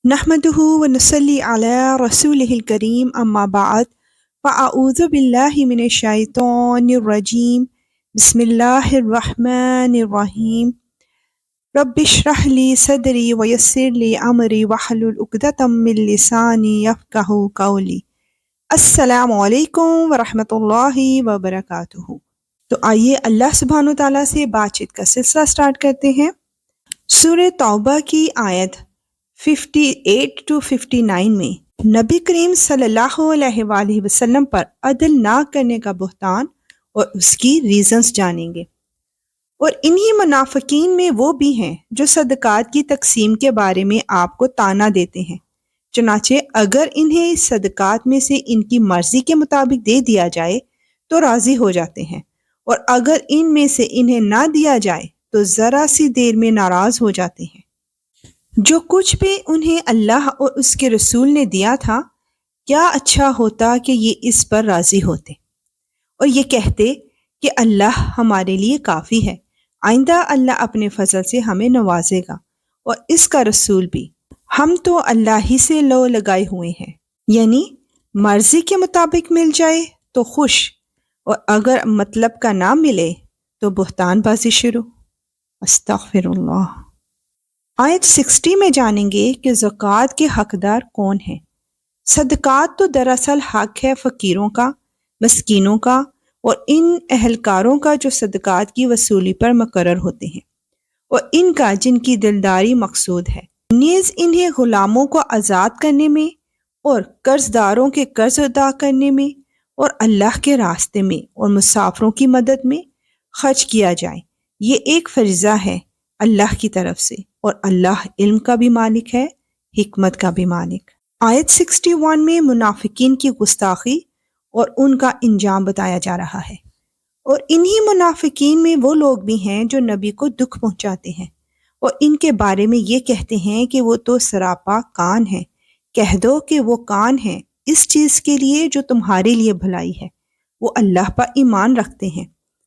نحمده ونصلي على رسوله الكريم أما بعد فأعوذ بالله من الشيطان الرجيم بسم الله الرحمن الرحيم رب اشرح لي صدري ويسر لي أمري واحلل عقدة من لساني يفقهوا قولي السلام علیکم ورحمۃ اللہ وبرکاتہ۔ تو آئیے اللہ سبحانہ وتعالیٰ سے بات چیت کا سلسلہ سٹارٹ کرتے ہیں۔ سورہ توبہ کی آیت 58 to 59 میں نبی کریم صلی اللہ علیہ وآلہ وسلم پر عدل نہ کرنے کا بہتان اور اس کی ریزنز جانیں گے۔ اور انہی منافقین میں وہ بھی ہیں جو صدقات کی تقسیم کے بارے میں آپ کو طعنہ دیتے ہیں، چنانچہ اگر انہیں صدقات میں سے ان کی مرضی کے مطابق دے دیا جائے تو راضی ہو جاتے ہیں، اور اگر ان میں سے انہیں نہ دیا جائے تو ذرا سی دیر میں ناراض ہو جاتے ہیں۔ جو کچھ بھی انہیں اللہ اور اس کے رسول نے دیا تھا، کیا اچھا ہوتا کہ یہ اس پر راضی ہوتے اور یہ کہتے کہ اللہ ہمارے لیے کافی ہے، آئندہ اللہ اپنے فضل سے ہمیں نوازے گا اور اس کا رسول بھی، ہم تو اللہ ہی سے لو لگائے ہوئے ہیں۔ یعنی مرضی کے مطابق مل جائے تو خوش، اور اگر مطلب کا نہ ملے تو بہتان بازی شروع۔ استغفر اللہ۔ آیت 60 میں جانیں گے کہ زکوٰۃ کے حقدار کون ہیں۔ صدقات تو دراصل حق ہے فقیروں کا، مسکینوں کا اور ان اہلکاروں کا جو صدقات کی وصولی پر مقرر ہوتے ہیں، اور ان کا جن کی دلداری مقصود ہے، نیز انہیں غلاموں کو آزاد کرنے میں اور قرض داروں کے قرض ادا کرنے میں اور اللہ کے راستے میں اور مسافروں کی مدد میں خرچ کیا جائے۔ یہ ایک فریضہ ہے اللہ کی طرف سے، اور اللہ علم کا بھی مالک ہے، حکمت کا بھی مالک۔ آیت 61 میں منافقین کی گستاخی اور ان کا انجام بتایا جا رہا ہے، اور انہی منافقین میں وہ لوگ بھی ہیں جو نبی کو دکھ پہنچاتے ہیں اور ان کے بارے میں یہ کہتے ہیں کہ وہ تو سراپا کان ہیں۔ کہہ دو کہ وہ کان ہیں اس چیز کے لیے جو تمہارے لیے بھلائی ہے، وہ اللہ پر ایمان رکھتے ہیں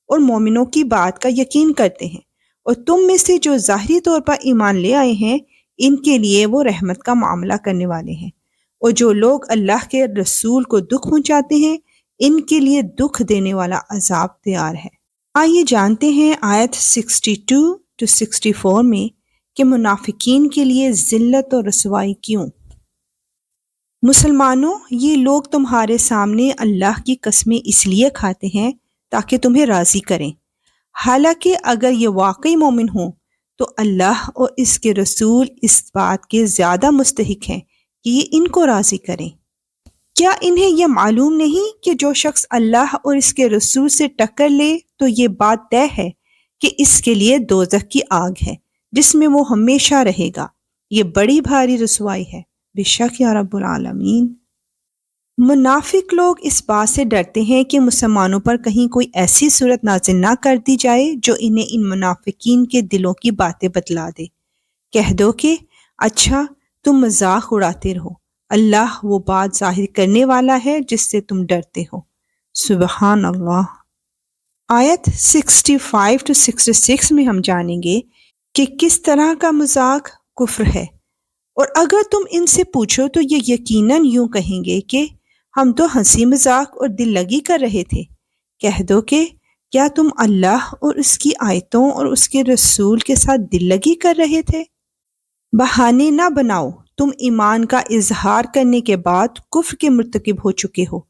اور مومنوں کی بات کا یقین کرتے ہیں، اور تم میں سے جو ظاہری طور پر ایمان لے آئے ہیں ان کے لیے وہ رحمت کا معاملہ کرنے والے ہیں، اور جو لوگ اللہ کے رسول کو دکھ پہنچاتے ہیں ان کے لیے دکھ دینے والا عذاب تیار ہے۔ آئیے جانتے ہیں آیت 62 to 64 میں کہ منافقین کے لیے ذلت اور رسوائی کیوں۔ مسلمانوں، یہ لوگ تمہارے سامنے اللہ کی قسمیں اس لیے کھاتے ہیں تاکہ تمہیں راضی کریں، حالانکہ اگر یہ واقعی مومن ہوں تو اللہ اور اس کے رسول اس بات کے زیادہ مستحق ہیں کہ یہ ان کو راضی کریں۔ کیا انہیں یہ معلوم نہیں کہ جو شخص اللہ اور اس کے رسول سے ٹکر لے تو یہ بات طے ہے کہ اس کے لیے دوزخ کی آگ ہے جس میں وہ ہمیشہ رہے گا، یہ بڑی بھاری رسوائی ہے۔ بے شک یا رب العالمین۔ منافق لوگ اس بات سے ڈرتے ہیں کہ مسلمانوں پر کہیں کوئی ایسی صورت نازل نہ کر دی جائے جو انہیں ان منافقین کے دلوں کی باتیں بتلا دے۔ کہہ دو کہ اچھا تم مذاق اڑاتے رہو، اللہ وہ بات ظاہر کرنے والا ہے جس سے تم ڈرتے ہو۔ سبحان اللہ۔ آیت 65 to 66 میں ہم جانیں گے کہ کس طرح کا مذاق کفر ہے، اور اگر تم ان سے پوچھو تو یہ یقیناً یوں کہیں گے کہ ہم تو ہنسی مذاق اور دل لگی کر رہے تھے۔ کہہ دو کہ کیا تم اللہ اور اس کی آیتوں اور اس کے رسول کے ساتھ دل لگی کر رہے تھے؟ بہانے نہ بناؤ، تم ایمان کا اظہار کرنے کے بعد کفر کے مرتکب ہو چکے ہو۔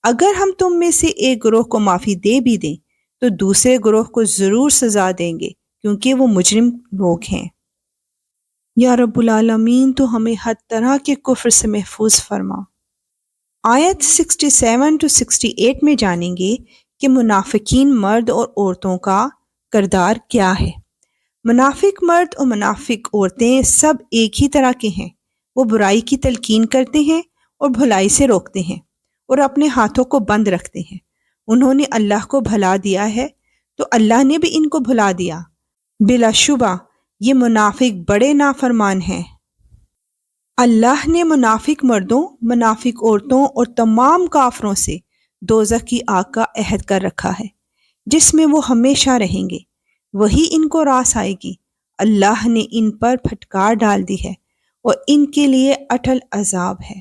اگر ہم تم میں سے ایک گروہ کو معافی دے بھی دیں تو دوسرے گروہ کو ضرور سزا دیں گے کیونکہ وہ مجرم لوگ ہیں۔ یا رب العالمین تو ہمیں ہر طرح کے کفر سے محفوظ فرما۔ آیت 67 to 68 میں جانیں گے کہ منافقین مرد اور عورتوں کا کردار کیا ہے۔ منافق مرد اور منافق عورتیں سب ایک ہی طرح کے ہیں، وہ برائی کی تلقین کرتے ہیں اور بھلائی سے روکتے ہیں اور اپنے ہاتھوں کو بند رکھتے ہیں۔ انہوں نے اللہ کو بھلا دیا ہے تو اللہ نے بھی ان کو بھلا دیا، بلا شبہ یہ منافق بڑے نافرمان ہیں۔ اللہ نے منافق مردوں، منافق عورتوں اور تمام کافروں سے دوزخ کی آگ کا عہد کر رکھا ہے جس میں وہ ہمیشہ رہیں گے، وہی ان کو راس آئے گی۔ اللہ نے ان پر پھٹکار ڈال دی ہے اور ان کے لیے اٹل عذاب ہے۔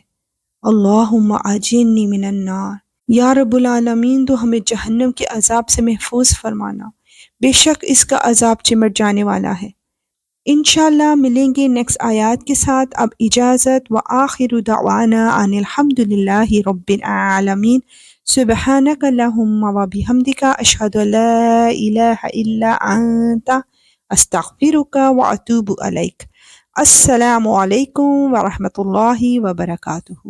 اللہم اجرنی من النار، یا رب العالمین تو ہمیں جہنم کے عذاب سے محفوظ فرمانا، بے شک اس کا عذاب چمٹ جانے والا ہے۔ انشاءاللہ ملیں گے نیکسٹ آیات کے ساتھ۔ اب اجازت، وآخر دعوانا ان الحمد للہ رب العالمین۔ سبحانک اللہم وبحمدک، اشہد ان لا الہ الا انت، استغفرک واتوب الیک۔ السلام علیکم ورحمۃ اللہ وبرکاتہ۔